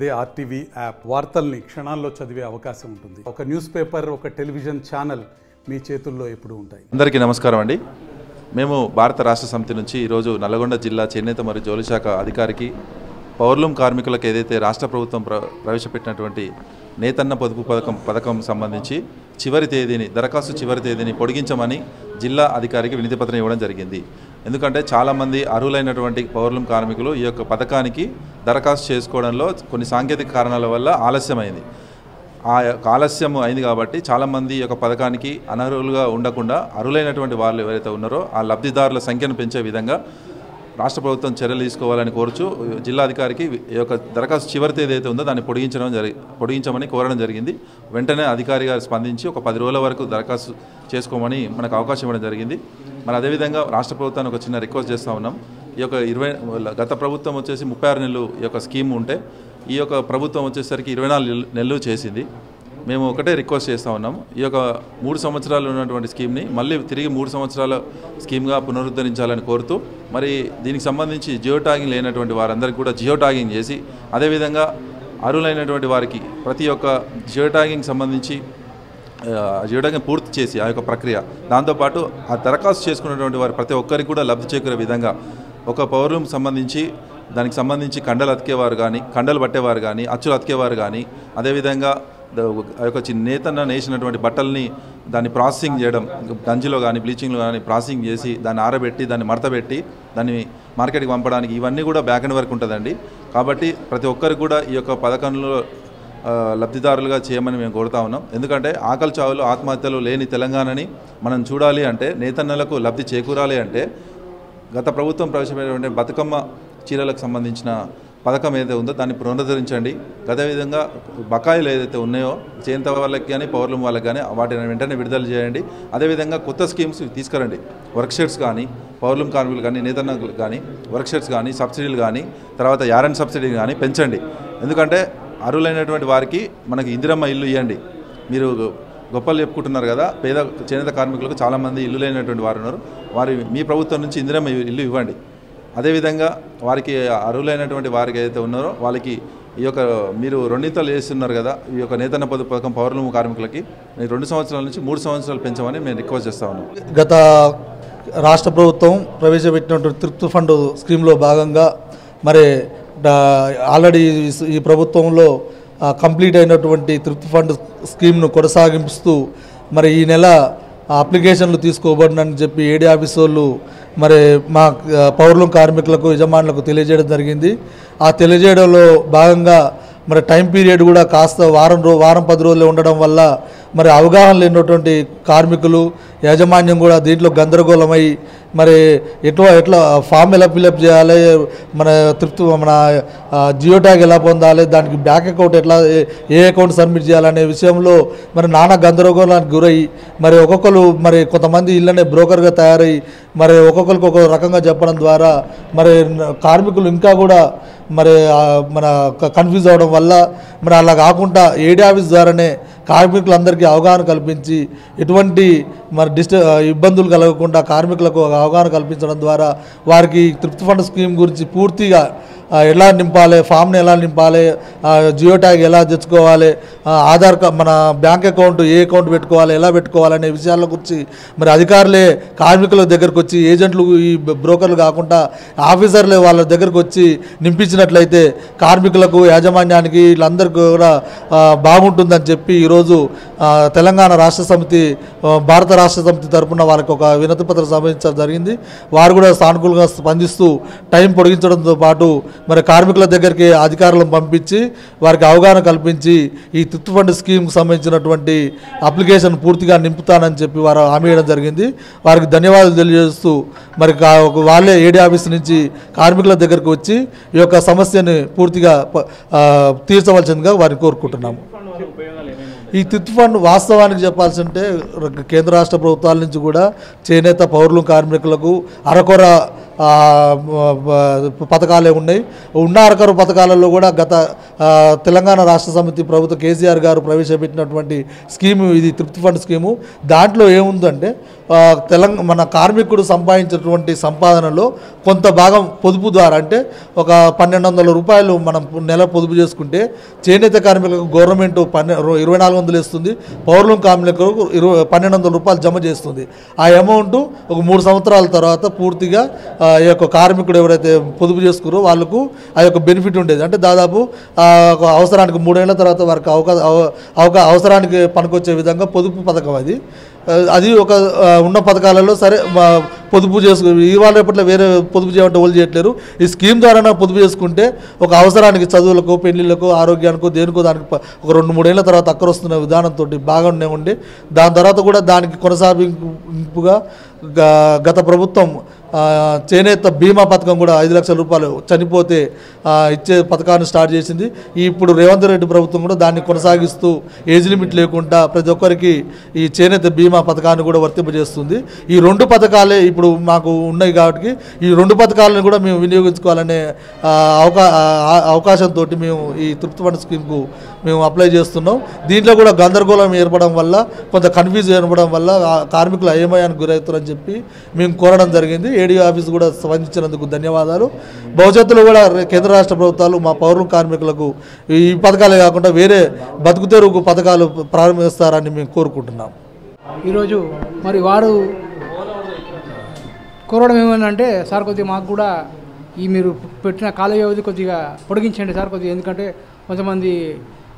అదే RTV app వార్తల్ని క్షణాల్లో చదివే అవకాశం ఉంటుంది. ఒక న్యూస్ పేపర్, ఒక టెలివిజన్ ఛానల్ మీ చేతుల్లో ఎప్పుడూ ఉంటాయి. అందరికీ నమస్కారం అండి. మేము భారత రాష్ట్ర సమితి నుంచి ఈరోజు నల్లగొండ జిల్లా చేనేత మరియు జౌళి శాఖ అధికారికి పౌర్లూమ్ కార్మికులకు ఏదైతే రాష్ట్ర ప్రభుత్వం ప్రవేశపెట్టినటువంటి నేతన్న పొదుపు పథకం సంబంధించి దరఖాస్తు చివరి తేదీని పొడిగించమని జిల్లా అధికారికి వినతి పత్రం ఇవ్వడం జరిగింది. ఎందుకంటే చాలామంది అర్హులైనటువంటి పౌర్లూమ్ కార్మికులు ఈ యొక్క పథకానికి దరఖాస్తు చేసుకోవడంలో కొన్ని సాంకేతిక కారణాల వల్ల ఆలస్యమైంది. ఆ యొక్క ఆలస్యం అయింది కాబట్టి చాలామంది ఈ యొక్క పథకానికి అనర్హులుగా ఉండకుండా అర్హులైనటువంటి వాళ్ళు ఎవరైతే ఉన్నారో ఆ లబ్ధిదారుల సంఖ్యను పెంచే విధంగా రాష్ట్ర ప్రభుత్వం చర్యలు తీసుకోవాలని కోరుచు జిల్లాధికారికి ఈ యొక్క దరఖాస్తు చివరి తేదీ అయితే ఉందో దాన్ని పొడిగించమని కోరడం జరిగింది. వెంటనే అధికారి గారు స్పందించి ఒక 10 రోజుల వరకు దరఖాస్తు చేసుకోమని మనకు అవకాశం ఇవ్వడం జరిగింది. మరి అదేవిధంగా రాష్ట్ర ప్రభుత్వాన్ని ఒక చిన్న రిక్వెస్ట్ చేస్తూ ఉన్నాం. ఈ యొక్క గత ప్రభుత్వం వచ్చేసి 36 నెలలు ఈ యొక్క స్కీమ్ ఉంటే ఈ యొక్క ప్రభుత్వం వచ్చేసరికి 24 నెలలు చేసింది. మేము ఒకటే రిక్వెస్ట్ చేస్తూ ఉన్నాం, ఈ యొక్క 3 సంవత్సరాలు ఉన్నటువంటి స్కీమ్ని మళ్ళీ తిరిగి 3 సంవత్సరాల స్కీమ్గా పునరుద్ధరించాలని కోరుతూ, మరి దీనికి సంబంధించి జియో ట్యాగింగ్ లేనటువంటి వారందరికీ కూడా జియో ట్యాగింగ్ చేసి, అదేవిధంగా అర్హులైనటువంటి వారికి ప్రతి ఒక్క జియో ట్యాగింగ్ సంబంధించి జియో ట్యాగింగ్ పూర్తి చేసి ఆ యొక్క ప్రక్రియ, దాంతోపాటు ఆ దరఖాస్తు చేసుకున్నటువంటి వారు ప్రతి ఒక్కరికి కూడా లబ్ధి చేకూరే విధంగా ఒక పౌరులకు సంబంధించి దానికి సంబంధించి కండలు అతికేవారు కానీ, కండలు పట్టేవారు కానీ, అచ్చులు అతికేవారు కానీ, అదేవిధంగా ఆ యొక్క నేతన్న నేసినటువంటి బట్టల్ని దాన్ని ప్రాసెసింగ్ చేయడం, గంజిలో కానీ బ్లీచింగ్లో కానీ ప్రాసెసింగ్ చేసి దాన్ని ఆరబెట్టి దాన్ని మడతపెట్టి దాన్ని మార్కెట్కి పంపడానికి ఇవన్నీ కూడా బ్యాక్ అండ్ వర్క్ ఉంటుందండి. కాబట్టి ప్రతి ఒక్కరికి కూడా ఈ యొక్క పథకంలో లబ్ధిదారులుగా చేయమని మేము కోరుతా ఉన్నాం. ఎందుకంటే ఆకలి చావులు ఆత్మహత్యలు లేని తెలంగాణని మనం చూడాలి అంటే, నేతన్నలకు లబ్ధి చేకూరాలి అంటే గత ప్రభుత్వం ప్రవేశపెట్టినటువంటి బతుకమ్మ చీరలకు సంబంధించిన పథకం ఏదైతే ఉందో దాన్ని పునరుద్ధరించండి. అదేవిధంగా బకాయిలు ఏదైతే ఉన్నాయో చేనేత వాళ్ళకి కానీ పౌర్లూమ్ వాళ్ళకి కానీ వాటిని వెంటనే విడుదల చేయండి. అదేవిధంగా కొత్త స్కీమ్స్ తీసుకురండి. వర్క్షెట్స్ కానీ పౌర్లూమ్ కార్మికులు కానీ నేతన్నలు కానీ వర్క్షెట్స్ కానీ సబ్సిడీలు కానీ తర్వాత యారెంట్ సబ్సిడీ కానీ పెంచండి. ఎందుకంటే అర్హులైనటువంటి వారికి మనకి ఇందిరమ్మ ఇల్లు ఇవ్వండి. మీరు గొప్పలు చెప్పుకుంటున్నారు కదా, పేద చేనేత కార్మికులకు చాలామంది ఇల్లు లేనటువంటి వారు ఉన్నారు. మీ ప్రభుత్వం నుంచి ఇందిరమ్మ ఇల్లు ఇవ్వండి. అదేవిధంగా వారికి అర్హులైనటువంటి వారికి ఏదైతే ఉన్నారో వాళ్ళకి ఈ యొక్క మీరు రెండింతలు చేస్తున్నారు కదా, ఈ యొక్క నేతన్న పొదుపు పథకం పౌర్లూమ్ కార్మికులకి 2 సంవత్సరాల నుంచి 3 సంవత్సరాలు పెంచమని మేము రిక్వెస్ట్ చేస్తా ఉన్నాం. గత రాష్ట్ర ప్రభుత్వం ప్రవేశపెట్టినటువంటి తృప్తి ఫండ్ స్కీమ్లో భాగంగా మరి ఆల్రెడీ ఈ ప్రభుత్వంలో కంప్లీట్ అయినటువంటి తృప్తి ఫండ్ స్కీమ్ను కొనసాగిస్తూ మరి ఈ నెల అప్లికేషన్లు తీసుకోబడినని చెప్పి ఏడీ ఆఫీస్ వాళ్ళు మరి మా పౌర్లూమ్ కార్మికులకు యజమానులకు తెలియజేయడం జరిగింది. ఆ తెలియజేయడంలో భాగంగా మరి టైం పీరియడ్ కూడా కాస్త వారం 10 రోజులు ఉండడం వల్ల మరి అవగాహన లేనటువంటి కార్మికులు యాజమాన్యం కూడా దీంట్లో గందరగోళమై మరి ఎట్లా ఫామ్ ఎలా ఫిలప్ చేయాలి, మన జియో ట్యాగ్ ఎలా పొందాలి, దానికి బ్యాంక్ అకౌంట్ ఎట్లా ఏ అకౌంట్ సబ్మిట్ చేయాలనే విషయంలో మరి నానా గందరగోళానికి గురై మరి ఒక్కొక్కరు మరి కొంతమంది ఇళ్ళనే బ్రోకర్గా తయారై మరి ఒక్కొక్కరికి ఒక్కొక్క రకంగా చెప్పడం ద్వారా మరి కార్మికులు ఇంకా కూడా మరి మన కన్ఫ్యూజ్ అవ్వడం వల్ల మరి అలా కాకుండా ఏడీ ఆఫీస్ ద్వారానే కార్మికులందరికీ అవగాహన కల్పించి ఎటువంటి మరి ఇబ్బందులు కలగకుండా కార్మికులకు అవగాహన కల్పించడం ద్వారా వారికి తృప్తి ఫండ్ స్కీమ్ గురించి పూర్తిగా ఎలా నింపాలి, ఫామ్ని ఎలా నింపాలి, జియో ట్యాగ్ ఎలా తెచ్చుకోవాలి, ఆధార్ కార్డ్ మన బ్యాంక్ అకౌంట్ ఏ అకౌంట్ పెట్టుకోవాలి, ఎలా పెట్టుకోవాలనే విషయాల గురించి మరి అధికారులే కార్మికుల దగ్గరకు వచ్చి, ఏజెంట్లు ఈ బ్రోకర్లు కాకుండా ఆఫీసర్లే వాళ్ళ దగ్గరకు వచ్చి నింపించినట్లయితే కార్మికులకు యాజమాన్యానికి వీళ్ళందరికీ కూడా బాగుంటుందని చెప్పి ఈరోజు తెలంగాణ రాష్ట్ర సమితి భారత రాష్ట్ర సమితి తరఫున వాళ్ళకి ఒక వినతి పత్రం సమర్పించడం జరిగింది. వారు కూడా సానుకూలంగా స్పందిస్తూ టైం పొడిగించడంతో పాటు మరి కార్మికుల దగ్గరికి అధికారులను పంపించి వారికి అవగాహన కల్పించి ఈ తృప్తి ఫండ్ స్కీమ్కి సంబంధించినటువంటి అప్లికేషన్ పూర్తిగా నింపుతానని చెప్పి వారు హామీ ఇవ్వడం జరిగింది. వారికి ధన్యవాదాలు తెలియజేస్తూ మరి వాళ్ళే ఏడీ ఆఫీస్ నుంచి కార్మికుల దగ్గరికి వచ్చి ఈ యొక్క సమస్యని పూర్తిగా తీర్చవలసిందిగా వారిని కోరుకుంటున్నాము. ఈ తృప్తి ఫండ్ వాస్తవానికి చెప్పాల్సి అంటే కేంద్ర రాష్ట్ర ప్రభుత్వాల నుంచి కూడా చేనేత పౌర్లూమ్ కార్మికులకు అరకొర పథకాలే ఉన్నాయి. ఉన్న అరకొర పథకాలలో కూడా గత తెలంగాణ రాష్ట్ర సమితి ప్రభుత్వ కేసీఆర్ గారు ప్రవేశపెట్టినటువంటి స్కీము ఇది తృప్తి ఫండ్ స్కీము. దాంట్లో ఏముందంటే మన కార్మికుడు సంపాదించినటువంటి సంపాదనలో కొంత భాగం పొదుపు ద్వారా అంటే ఒక 1200 రూపాయలు మనం నెల పొదుపు చేసుకుంటే చేనేత కార్మికులకు గవర్నమెంట్ 2400 ఇస్తుంది, పౌరులం కార్మికులకు 1200 రూపాయలు జమ చేస్తుంది. ఆ అమౌంట్ ఒక 3 సంవత్సరాల తర్వాత పూర్తిగా ఈ యొక్క కార్మికుడు ఎవరైతే పొదుపు చేసుకున్నారో వాళ్ళకు ఆ యొక్క బెనిఫిట్ ఉండేది. అంటే దాదాపు అవసరానికి 3 ఏళ్ల తర్వాత వారికి అవసరానికి పనికొచ్చే విధంగా పొదుపు పథకం అది ఒక ఉన్న పథకాలలో సరే పొదుపు ఇవాళ రేపట్లో వేరే పొదుపు చేయమంటే వాళ్ళు చేయట్లేరు. ఈ స్కీమ్ ద్వారా పొదుపు చేసుకుంటే ఒక అవసరానికి చదువులకు, పెళ్లిళ్లకు, ఆరోగ్యానికి, దేనికో దానికి ఒక 2-3 ఏళ్ల తర్వాత అక్కరొస్తున్న విధానంతో బాగానే ఉండి దాని తర్వాత కూడా దానికి కొనసాగింపుగా గత ప్రభుత్వం చేనేత బీమా పథకం కూడా 5 లక్షల రూపాయలు చనిపోతే ఇచ్చే పథకాన్ని స్టార్ట్ చేసింది. ఇప్పుడు రేవంత్ రెడ్డి ప్రభుత్వం కూడా దాన్ని కొనసాగిస్తూ ఏజ్ లిమిట్ లేకుండా ప్రతి ఒక్కరికి ఈ చేనేత బీమా పథకాన్ని కూడా వర్తింపజేస్తుంది. ఈ 2 పథకాలే ఇప్పుడు మాకు ఉన్నాయి కాబట్టి ఈ 2 పథకాలను కూడా మేము వినియోగించుకోవాలనే అవకాశంతో మేము ఈ తృప్తి ఫండ్ స్కీమ్కు మేము అప్లై చేస్తున్నాం. దీంట్లో కూడా గందరగోళం ఏర్పడడం వల్ల, కొంత కన్ఫ్యూజ్ ఏర్పడడం వల్ల కార్మికులు అయోమయానికి గురవుతారని చెప్పి మేము కోరడం జరిగింది. ఏడీఓ ఆఫీస్ కూడా స్పందించినందుకు ధన్యవాదాలు. భవిష్యత్తులో కూడా కేంద్ర రాష్ట్ర ప్రభుత్వాలు మా పౌర కార్మికులకు ఈ పథకాలే కాకుండా వేరే బతుకు తెరువు పథకాలు ప్రారంభిస్తారని మేము కోరుకుంటున్నాం. ఈరోజు మరి వారు కోరడం ఏమైందంటే, సార్ కొద్దిగా మాకు కూడా ఈ మీరు పెట్టిన కాల వ్యవధి కొద్దిగా పొడిగించండి సార్ కొద్దిగా, ఎందుకంటే కొంతమంది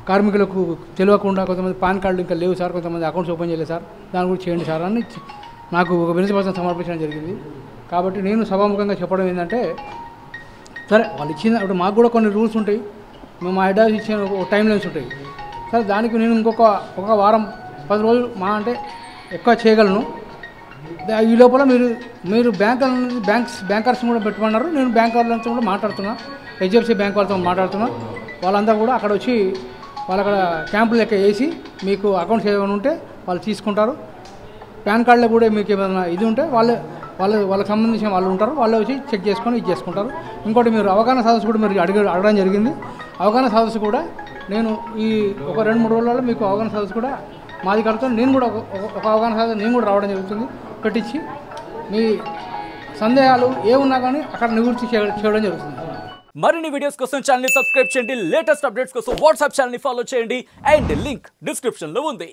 కార్మికులకు తెలియకుండా కొంతమంది పాన్ కార్డులు ఇంకా లేవు సార్, కొంతమంది అకౌంట్స్ ఓపెన్ చేయలేదు సార్, దాని కూడా చేయండి సార్ అని నాకు ఒక వినతి పత్రం సమర్పించడం జరిగింది. కాబట్టి నేను సభాముఖంగా చెప్పడం ఏంటంటే, సరే వాళ్ళు ఇచ్చిన ఇప్పుడు మాకు కూడా కొన్ని రూల్స్ ఉంటాయి, మేము మా హెడ్ ఆఫీస్ ఇచ్చిన ఒక టైం లైన్స్ ఉంటాయి. సరే దానికి నేను ఒక వారం 10 రోజులు మా అంటే ఎక్కువ చేయగలను. ఈ లోపల మీరు బ్యాంకర్స్ కూడా పెట్టమన్నారు. నేను బ్యాంక్ వాళ్ళతో కూడా మాట్లాడుతున్నా, హెచ్డిఎఫ్సి బ్యాంక్ వాళ్ళతో మాట్లాడుతున్నా. వాళ్ళందరూ కూడా అక్కడ వచ్చి వాళ్ళు అక్కడ క్యాంపులు లెక్క వేసి మీకు అకౌంట్స్ ఏమైనా ఉంటే వాళ్ళు తీసుకుంటారు. పాన్ కార్డులో కూడా మీకు ఏమైనా ఇది ఉంటే వాళ్ళకి సంబంధించిన వాళ్ళు ఉంటారు, వాళ్ళు వచ్చి చెక్ చేసుకొని ఇది చేసుకుంటారు. ఇంకోటి మీరు అవగాహన సదస్సు కూడా మీరు అడగడం జరిగింది. అవగాహన సదస్సు కూడా నేను ఈ ఒక 2-3 రోజులలో మీకు అవగాహన సదస్సు కూడా మాది కడుతాను. నేను కూడా ఒక అవగాహన సదస్సు నేను కూడా రావడం జరుగుతుంది, పెట్టించి మీ సందేహాలు ఏమున్నా కానీ అక్కడ నివృత్తి చేయడం జరుగుతుంది. మరిన్ని వీడియోస్ కోసం ఛానల్ ని సబ్స్క్రైబ్ చేయండి, లేటెస్ట్ అప్డేట్స్ కోసం వాట్సాప్ ఛానల్ ని ఫాలో చేయండి అండ్ లింక్ డిస్క్రిప్షన్ లో ఉంది.